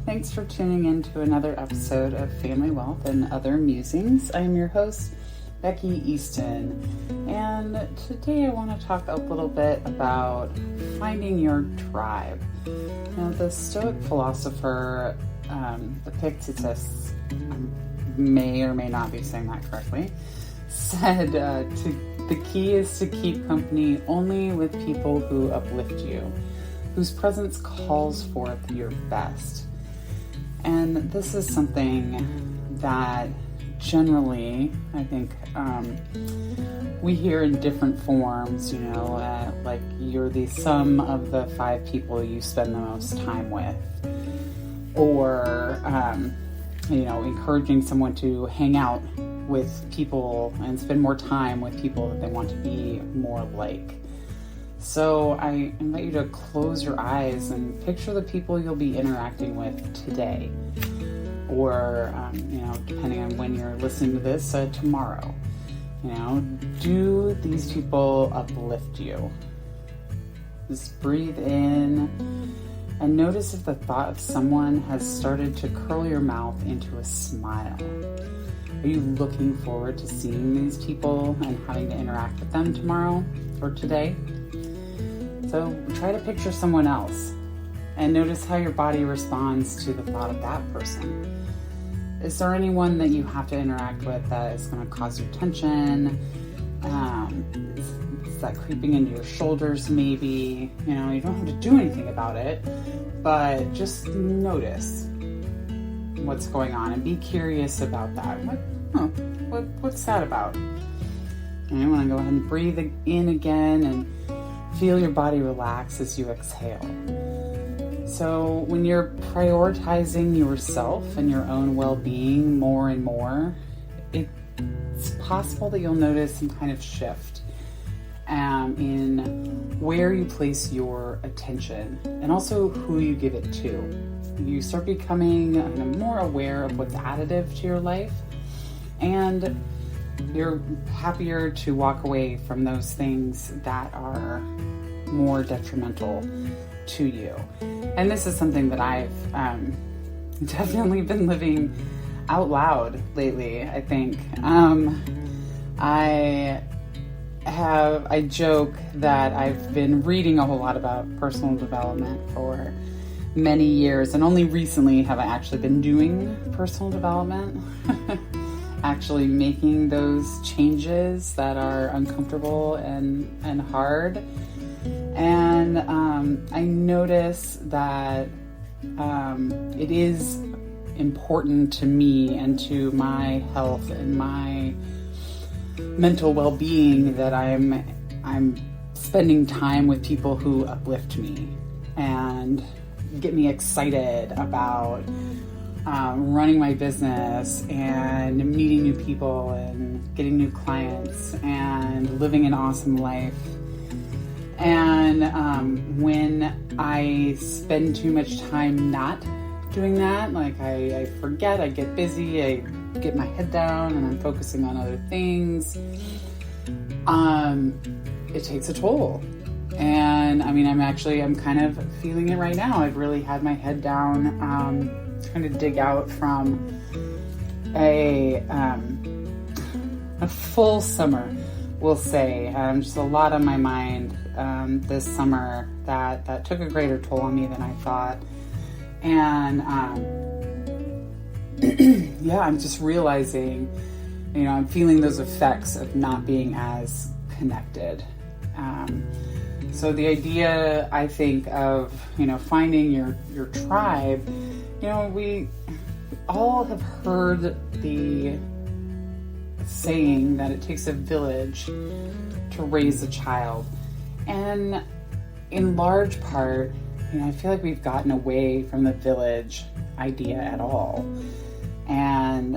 Thanks for tuning in to another episode of Family Wealth and Other Musings. I'm your host, Becky Easton, and today I want to talk a little bit about finding your tribe. Now, the Stoic philosopher Epictetus, may or may not be saying that correctly, said the key is to keep company only with people who uplift you, whose presence calls forth your best. And this is something that generally, I think, we hear in different forms, like you're the sum of the 5 people you spend the most time with, or, encouraging someone to hang out with people and spend more time with people that they want to be more like. So I invite you to close your eyes and picture the people you'll be interacting with today, or, depending on when you're listening to this, tomorrow. Do these people uplift you? Just breathe in and notice if the thought of someone has started to curl your mouth into a smile. Are you looking forward to seeing these people and having to interact with them tomorrow or today? So try to picture someone else and notice how your body responds to the thought of that person. Is there anyone that you have to interact with that is going to cause you tension? Is that creeping into your shoulders maybe? You don't have to do anything about it, but just notice what's going on and be curious about that. What's that about? And I want to go ahead and breathe in again and feel your body relax as you exhale. So when you're prioritizing yourself and your own well-being more and more, it's possible that you'll notice some kind of shift in where you place your attention and also who you give it to. You start becoming more aware of what's additive to your life, and you're happier to walk away from those things that are more detrimental to you. And this is something that I've definitely been living out loud lately, I think. I joke that I've been reading a whole lot about personal development for many years, and only recently have I actually been doing personal development. Actually making those changes that are uncomfortable and hard. And I notice that it is important to me and to my health and my mental well-being that I'm spending time with people who uplift me and get me excited about running my business and meeting new people and getting new clients and living an awesome life. And when I spend too much time not doing that, like I forget, I get busy, I get my head down and I'm focusing on other things, it takes a toll. And I'm kind of feeling it right now. I've really had my head down, trying to dig out from a full summer, we'll say. Just a lot on my mind this summer that took a greater toll on me than I thought. And I'm just realizing, I'm feeling those effects of not being as connected. So the idea, I think, of, finding your tribe, we all have heard the saying that it takes a village to raise a child. And in large part, I feel like we've gotten away from the village idea at all. And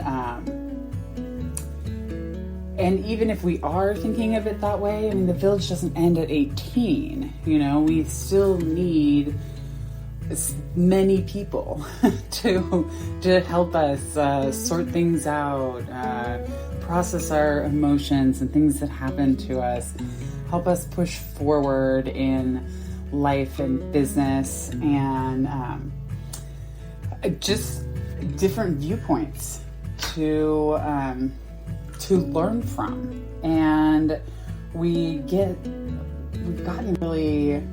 even if we are thinking of it that way, the village doesn't end at 18. We still need many people to help us sort things out, process our emotions and things that happen to us, help us push forward in life and business. And just different viewpoints to learn from. And we've gotten really,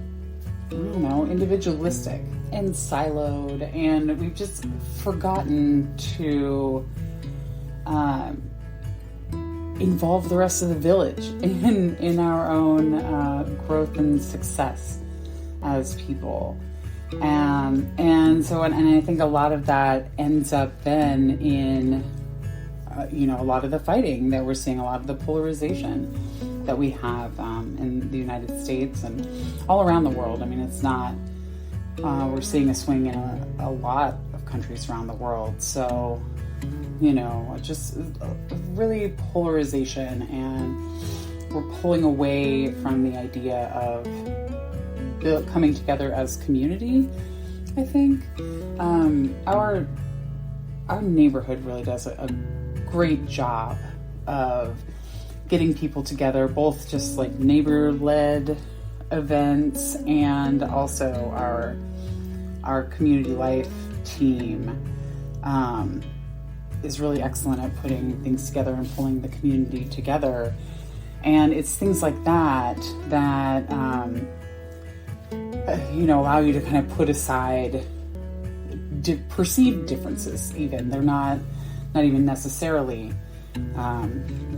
individualistic and siloed, and we've just forgotten to involve the rest of the village in our own growth and success as people. And I think a lot of that ends up then in, a lot of the fighting that we're seeing, a lot of the polarization that we have in the United States and all around the world. I mean, it's not, we're seeing a swing in a lot of countries around the world. So, just really polarization, and we're pulling away from the idea of coming together as community. I think our neighborhood really does a great job of getting people together, both just like neighbor-led events and also our community life team is really excellent at putting things together and pulling the community together. And it's things like that allow you to kind of put aside perceived differences. Even they're not even necessarily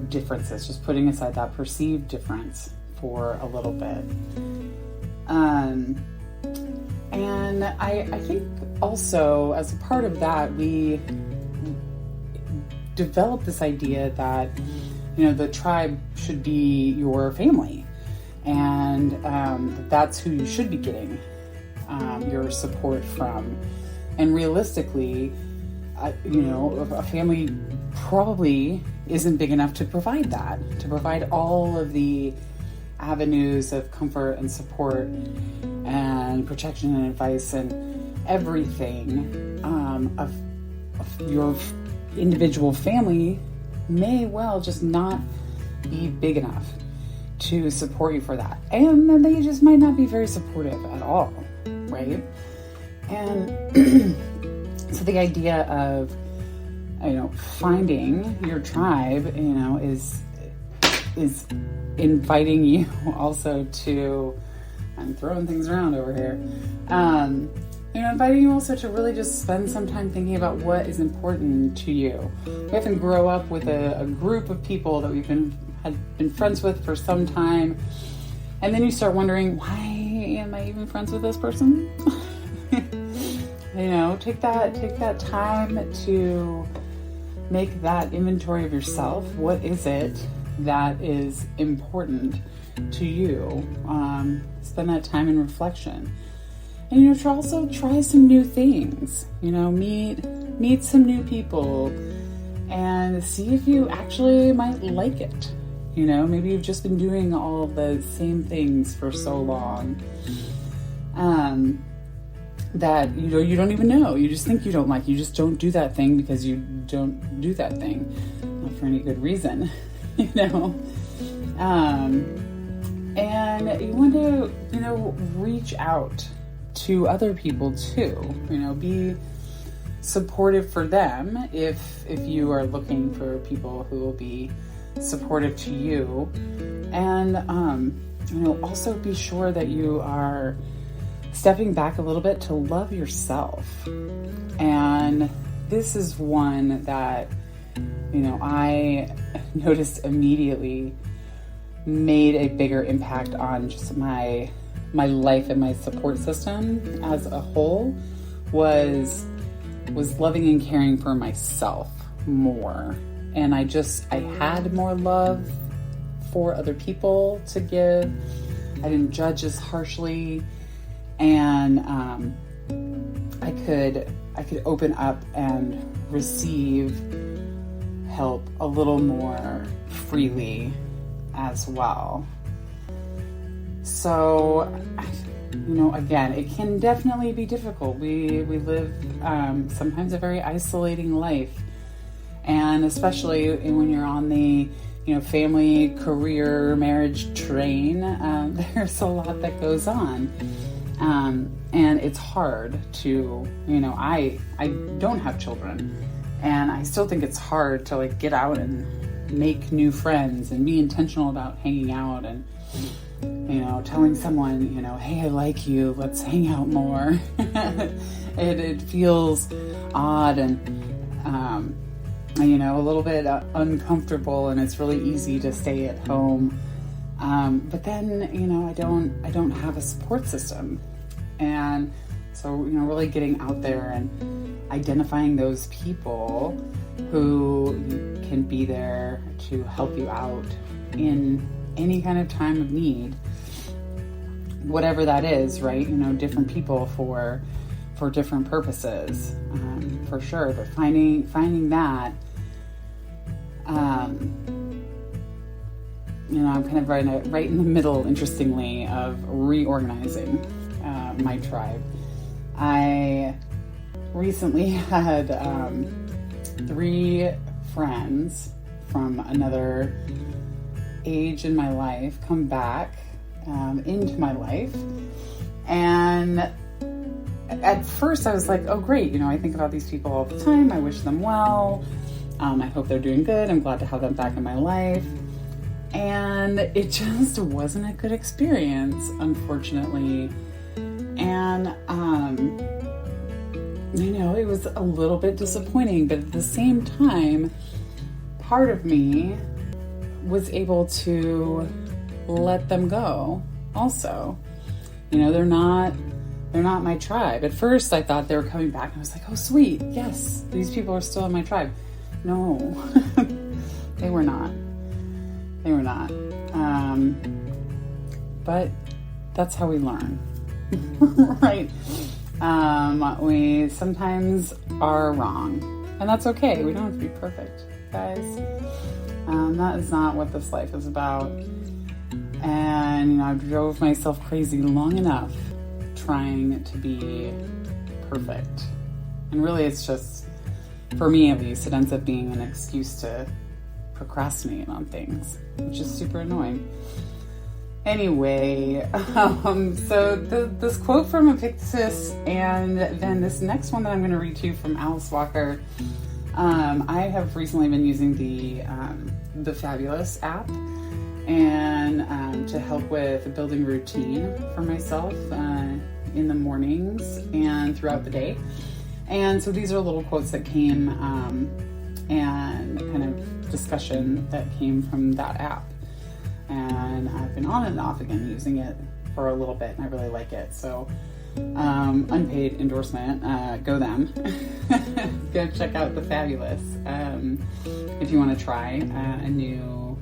differences, just putting aside that perceived difference for a little bit. And I think also as a part of that, we developed this idea that the tribe should be your family, and that's who you should be getting your support from. And realistically, a family probably isn't big enough to provide that, to provide all of the avenues of comfort and support and protection and advice and everything of your individual family may well just not be big enough to support you for that. And then they just might not be very supportive at all, right? And so the idea of, finding your tribe, is inviting you also to, I'm throwing things around over here, inviting you also to really just spend some time thinking about what is important to you. We often grow up with a group of people that had been friends with for some time, and then you start wondering, why am I even friends with this person? Take that time to make that inventory of yourself. What is it that is important to you? Spend that time in reflection. And also try some new things. Meet some new people and see if you actually might like it. Maybe you've just been doing all the same things for so long that you don't even know. You just think you don't like. You just don't do that thing because you don't do that thing, not for any good reason. And you want to reach out to other people too. Be supportive for them if you are looking for people who will be supportive to you. And also be sure that you are stepping back a little bit to love yourself. And this is one that I noticed immediately made a bigger impact on just my life and my support system as a whole, was loving and caring for myself more. And I had more love for other people to give. I didn't judge as harshly, and I could open up and receive help a little more freely as well. So, again, it can definitely be difficult. We live sometimes a very isolating life, and especially when you're on the family, career, marriage train, there's a lot that goes on. And it's hard to, I don't have children, and I still think it's hard to like get out and make new friends and be intentional about hanging out and, telling someone, hey, I like you, let's hang out more. It feels odd and, a little bit uncomfortable, and it's really easy to stay at home. But then, I don't have a support system. And so, really getting out there and identifying those people who can be there to help you out in any kind of time of need, whatever that is, right? Different people for different purposes, for sure. But finding that, I'm kind of right in the middle, interestingly, of reorganizing my tribe. I recently had 3 friends from another age in my life come back into my life. And at first I was like, oh great, I think about these people all the time. I wish them well. I hope they're doing good. I'm glad to have them back in my life. And it just wasn't a good experience, unfortunately. And, it was a little bit disappointing, but at the same time, part of me was able to let them go also. They're not my tribe. At first I thought they were coming back, and I was like, oh sweet, yes, these people are still in my tribe. No, they were not. They were not. But that's how we learn, right? We sometimes are wrong, and that's okay. We don't have to be perfect, guys. That is not what this life is about. And, I drove myself crazy long enough trying to be perfect. And really it's just, for me at least, it ends up being an excuse to procrastinate on things, which is super annoying. Anyway, so this quote from Epictetus, and then this next one that I'm going to read to you from Alice Walker. I have recently been using the Fabulous app, and to help with building routine for myself in the mornings and throughout the day. And so these are little quotes that came and kind of discussion that came from that app. And I've been on and off again using it for a little bit, and I really like it. So unpaid endorsement, go them. Go check out the Fabulous if you want to try a new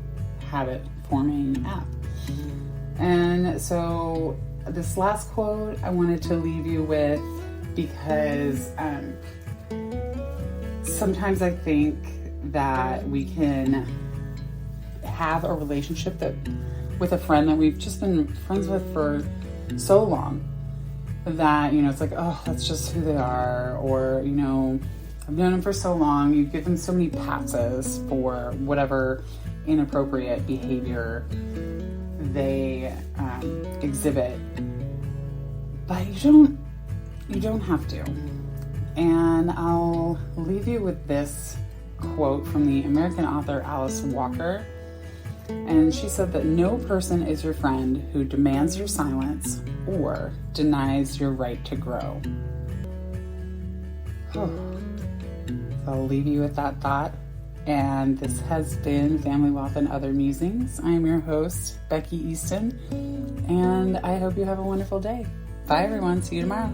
habit forming app. And so this last quote I wanted to leave you with, because sometimes I think that we can have a relationship with a friend that we've just been friends with for so long that, it's like, oh, that's just who they are. Or, I've known them for so long. You give them so many passes for whatever inappropriate behavior they exhibit. But you don't have to. And I'll leave you with this quote from the American author Alice Walker. And she said that no person is your friend who demands your silence or denies your right to grow. So I'll leave you with that thought. And this has been Family Wealth and Other Musings. I am your host, Becky Easton, and I hope you have a wonderful day. Bye, everyone. See you tomorrow.